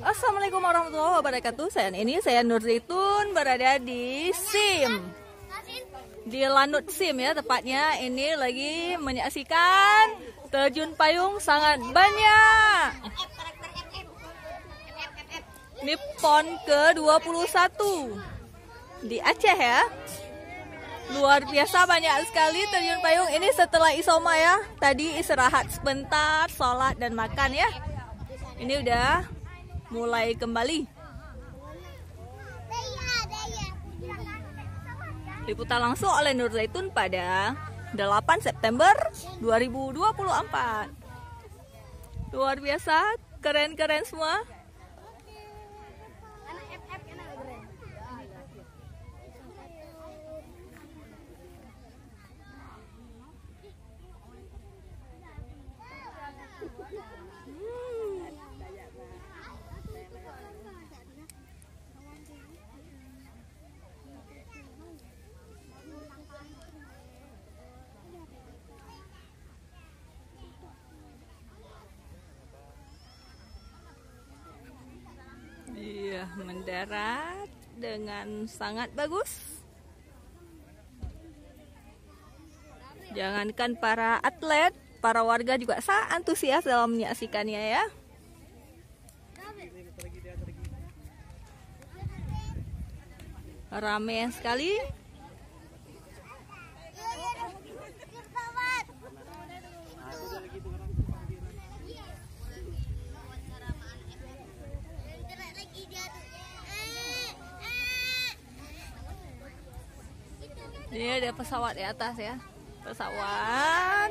Assalamualaikum warahmatullahi wabarakatuh. Saya Nur Zaitun berada di SIM, di Lanut SIM ya tepatnya. Ini lagi menyaksikan terjun payung sangat banyak. Ini PON ke-21 di Aceh ya. Luar biasa banyak sekali terjun payung. Ini setelah isoma ya. Tadi istirahat sebentar, sholat dan makan ya. Ini udah mulai kembali. Liputan langsung oleh Nur Zaitun pada 8 September 2024. Luar biasa, keren-keren semua. Iya, mendarat dengan sangat bagus. Jangankan para atlet, para warga juga sangat antusias dalam menyaksikannya ya. Ramai sekali. Ini ada pesawat di atas ya. Pesawat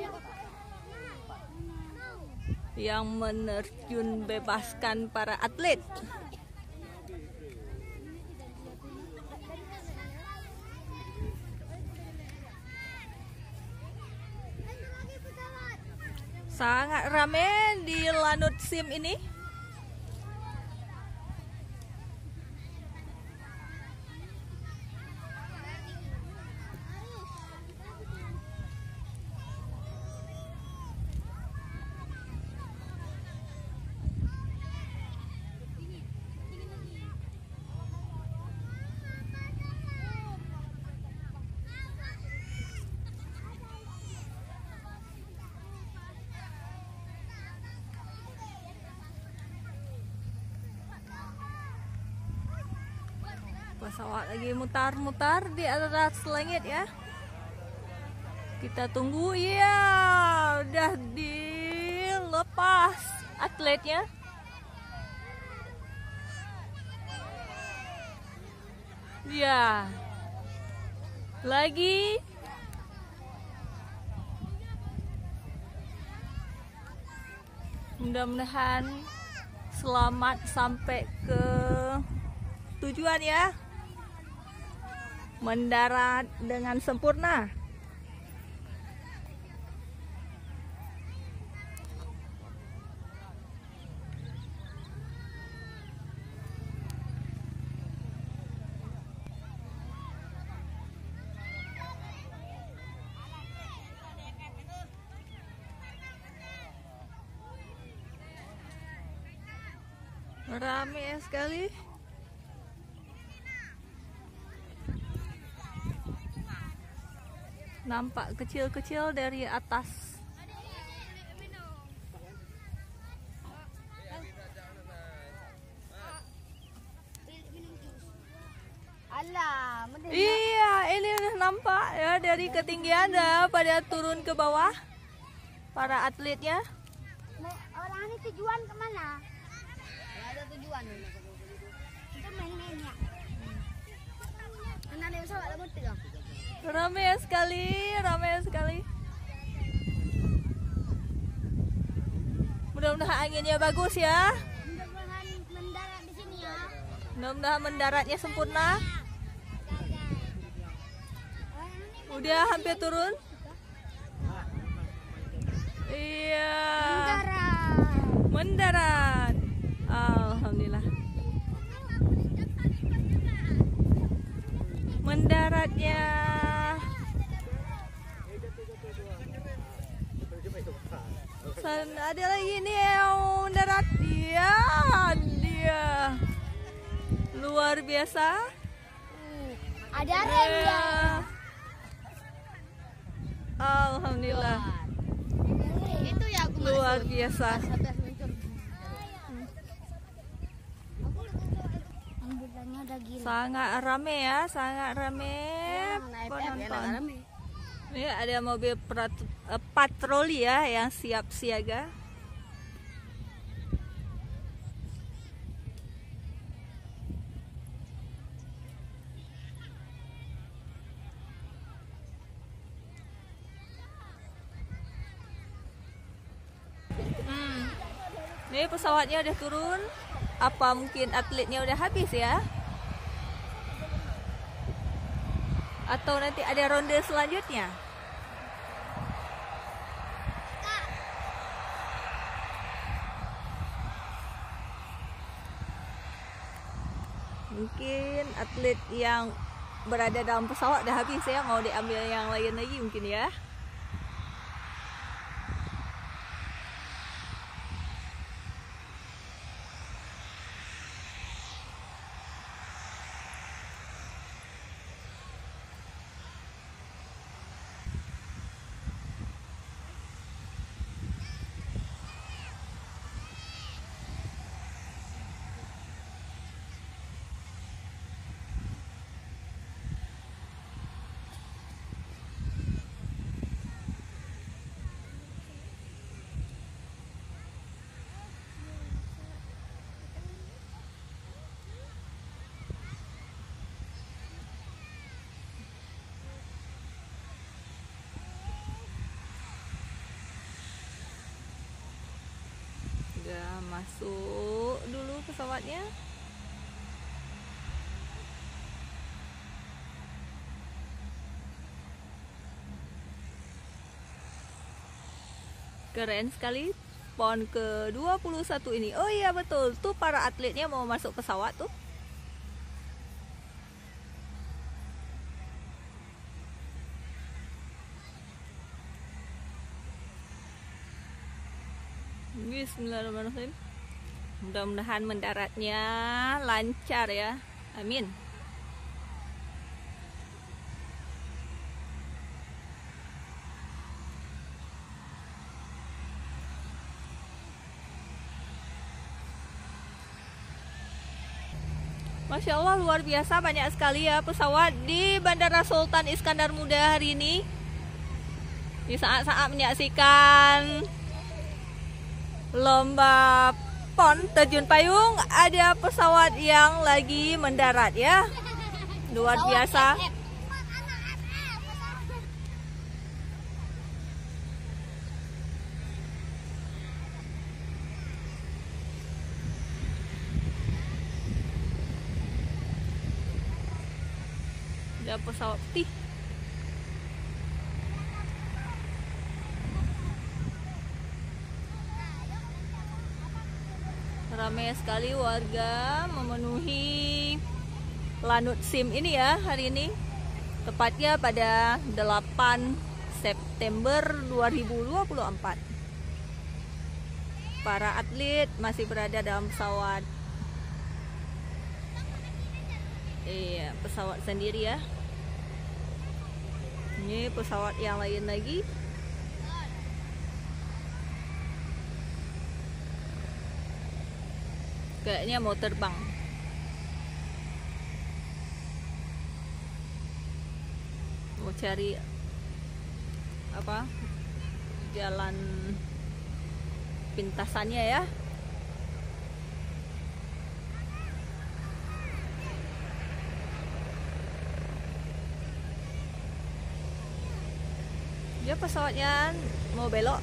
yang menerjun bebaskan para atlet. Sangat ramai di Lanut SIM ini. Pesawat lagi mutar-mutar di atas langit ya. Kita tunggu ya. Udah dilepas atletnya. Ya. Lagi. Mudah-mudahan selamat sampai ke tujuan ya. Mendarat dengan sempurna. Ramai sekali. Nampak kecil-kecil dari atas. Iya, ini udah nampak ya dari ketinggian pada turun ke bawah para atletnya. Orang ini tujuan kemana? Ada tujuan. Kita main-main ya. Mana ada pesawat lama tidak? Ramai sekali, ramai sekali. Mudah-mudahan anginnya bagus ya. Mudah-mudahan mendarat di sini ya. Mudah-mudahan mendaratnya sempurna. Udah hampir turun. Iya. Mendarat. Alhamdulillah. Mendaratnya. Ada lagi nih yang mendarat. Dia luar biasa. Ada remnya. Alhamdulillah. Itu ya aku Luar biasa. Ambulannya udah gila. Sangat rame ya, sangat rame penonton. Ini ada mobil patroli ya yang siap siaga. Ini pesawatnya udah turun. Apa mungkin atletnya udah habis ya? Atau nanti ada ronde selanjutnya? Mungkin atlet yang berada dalam pesawat udah habis ya, mau diambil yang lain lagi mungkin ya. Udah masuk dulu pesawatnya. Keren sekali PON ke-21 ini. Oh iya betul, tuh para atletnya mau masuk pesawat tuh. Bismillahirrahmanirrahim. Mudah-mudahan mendaratnya lancar ya. Amin. Masya Allah, luar biasa, banyak sekali ya pesawat di Bandara Sultan Iskandar Muda hari ini. Di saat-saat menyaksikan lomba PON terjun payung, ada pesawat yang lagi mendarat ya. Luar biasa. Ada pesawat putih. Ramai sekali warga memenuhi Lanut SIM ini ya hari ini. Tepatnya pada 8 September 2024. Para atlet masih berada dalam pesawat. Iya, pesawat sendiri ya. Ini pesawat yang lain lagi. Kayaknya mau terbang. Mau cari apa? Jalan pintasannya ya. Dia pesawatnya mau belok.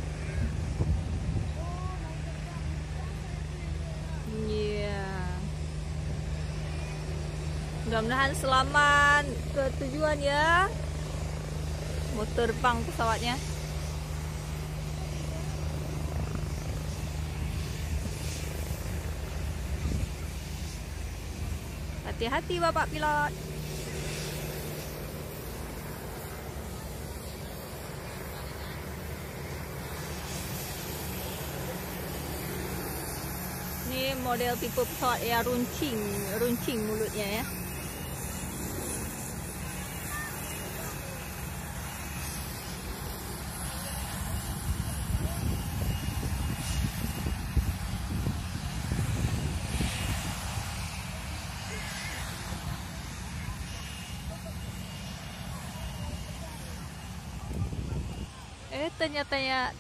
Iya. Mudah-mudahan selamat ke tujuan ya. Mau terbang pesawatnya. Hati-hati Bapak pilot. Ini Ini model tipe pesawat yang runcing mulutnya ya.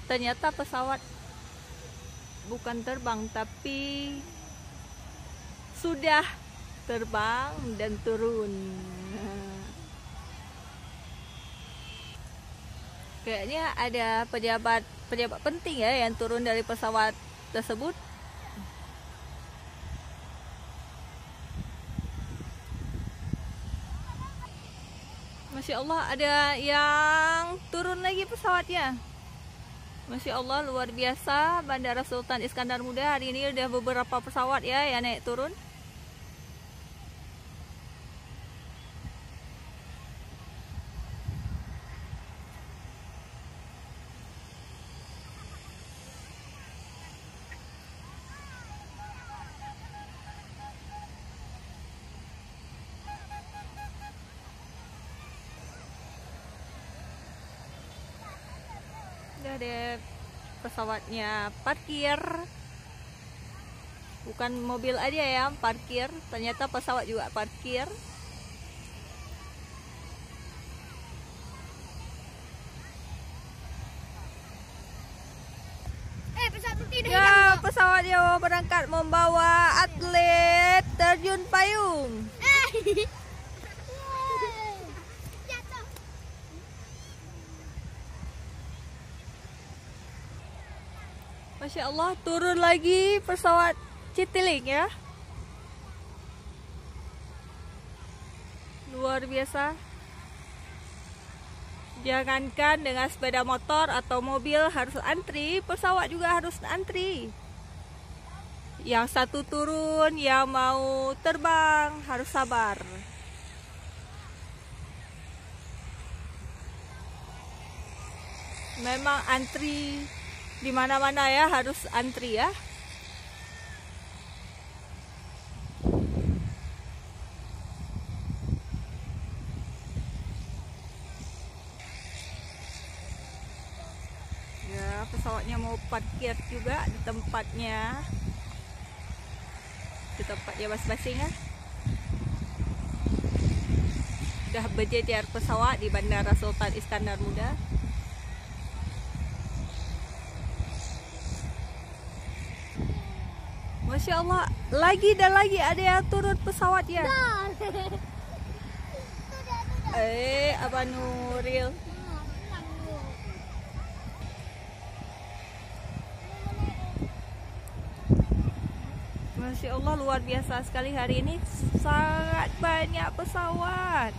Ternyata pesawat bukan terbang tapi sudah terbang dan turun. Kayaknya ada pejabat penting ya yang turun dari pesawat tersebut. Masya Allah, ada yang turun lagi pesawatnya. Masya Allah, luar biasa. Bandara Sultan Iskandar Muda hari ini udah beberapa pesawat ya yang naik turun. Udah deh, pesawatnya parkir. Bukan mobil aja ya parkir, ternyata pesawat juga parkir. Ya, pesawatnya berangkat membawa atlet terjun payung. Masya Allah, turun lagi pesawat Citylink ya. Luar biasa. Jangankan dengan sepeda motor atau mobil harus antri, pesawat juga harus antri. Yang satu turun, yang mau terbang harus sabar. Memang antri di mana-mana ya, harus antri ya. Ya, pesawatnya mau parkir juga di tempatnya. Di tempatnya masing-masing ya. Sudah berjejer pesawat di Bandara Sultan Iskandar Muda. Masya Allah, lagi dan lagi ada yang turun pesawatnya. Abang Nuril. Masya Allah, luar biasa sekali hari ini. Sangat banyak pesawat.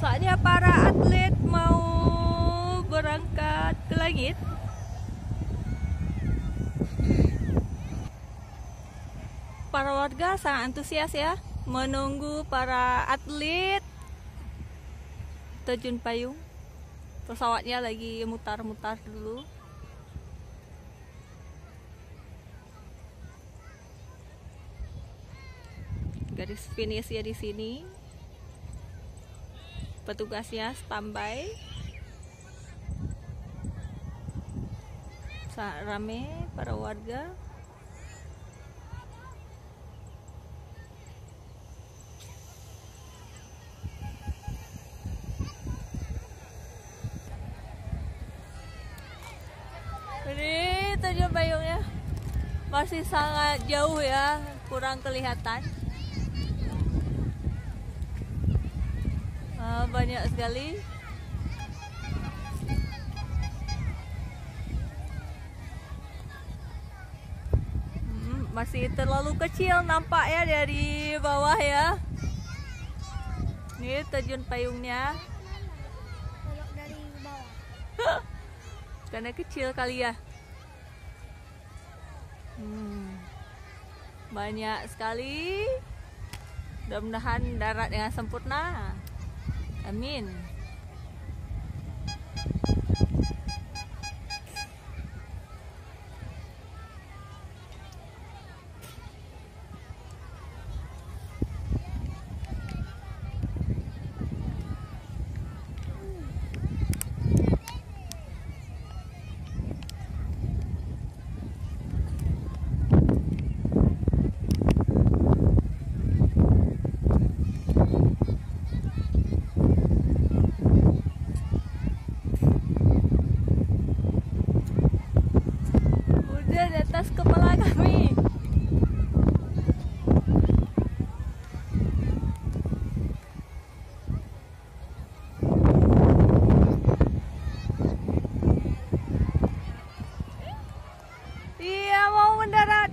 Saatnya para atlet mau berangkat ke langit. Para warga sangat antusias ya, menunggu para atlet terjun payung. Pesawatnya lagi mutar-mutar dulu. Garis finish ya di sini. Petugasnya standby. Sangat rame para warga. Ini terjun payungnya masih sangat jauh ya, kurang kelihatan. Banyak sekali. masih terlalu kecil nampak ya dari bawah ya. Ini terjun payungnya. Kalau dari bawah. Karena kecil kali ya. Banyak sekali. Mudah-mudahan darat dengan sempurna. Amin. Di atas kepala kami. Iya, mau mendarat.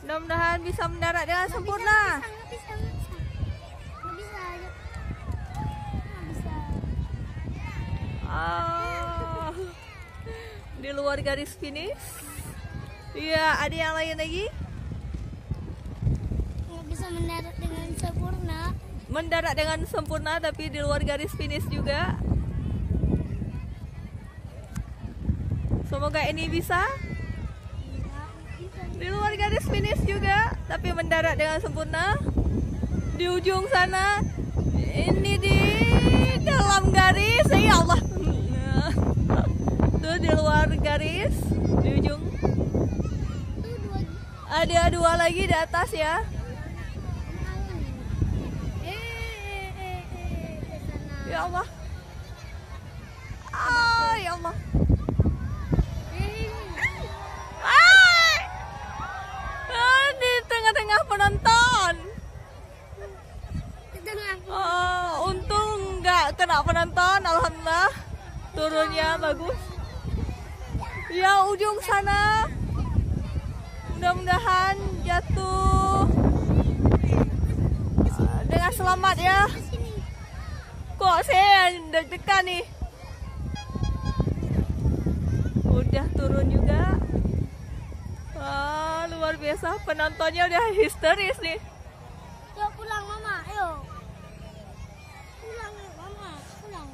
Mudah-mudahan bisa mendarat dengan sempurna. Nggak bisa. Di luar garis finish. Iya, ada yang lain lagi? Nggak bisa mendarat dengan sempurna. Mendarat dengan sempurna tapi di luar garis finish juga. Semoga ini bisa. Di luar garis finish juga tapi mendarat dengan sempurna. Di ujung sana. Ini di dalam garis. Ya Allah. Tuh di luar garis, di ujung. Ada dua lagi di atas ya. Ya Allah. Ya Allah. Di tengah-tengah penonton. Untung nggak kena penonton, alhamdulillah. Turunnya bagus. Ya, ujung sana. Mudah-mudahan jatuh dengan selamat ya. Kok saya deg-degan nih. Udah turun juga. Wah, luar biasa. Penontonnya udah histeris nih. Yuk pulang mama, ayo. Pulang yuk mama, pulang.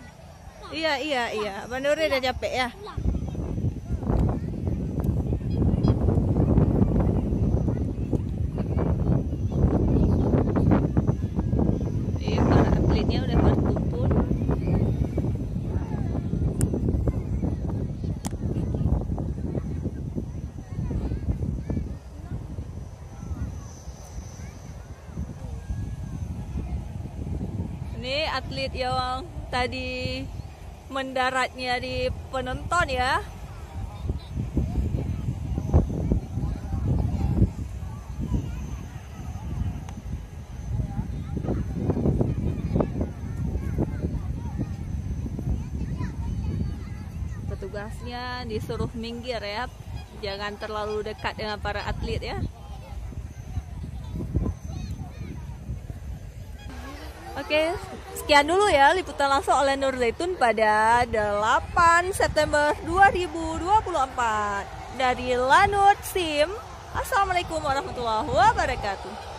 Iya. Bang Nuri udah capek ya. Pulang. Para atletnya udah berkumpul. Ini atlet yang tadi mendaratnya di penonton ya. Petugasnya disuruh minggir ya, jangan terlalu dekat dengan para atlet ya. Oke, sekian dulu ya liputan langsung oleh Nur Zaitun pada 8 September 2024 dari Lanut Sim. Assalamualaikum warahmatullahi wabarakatuh.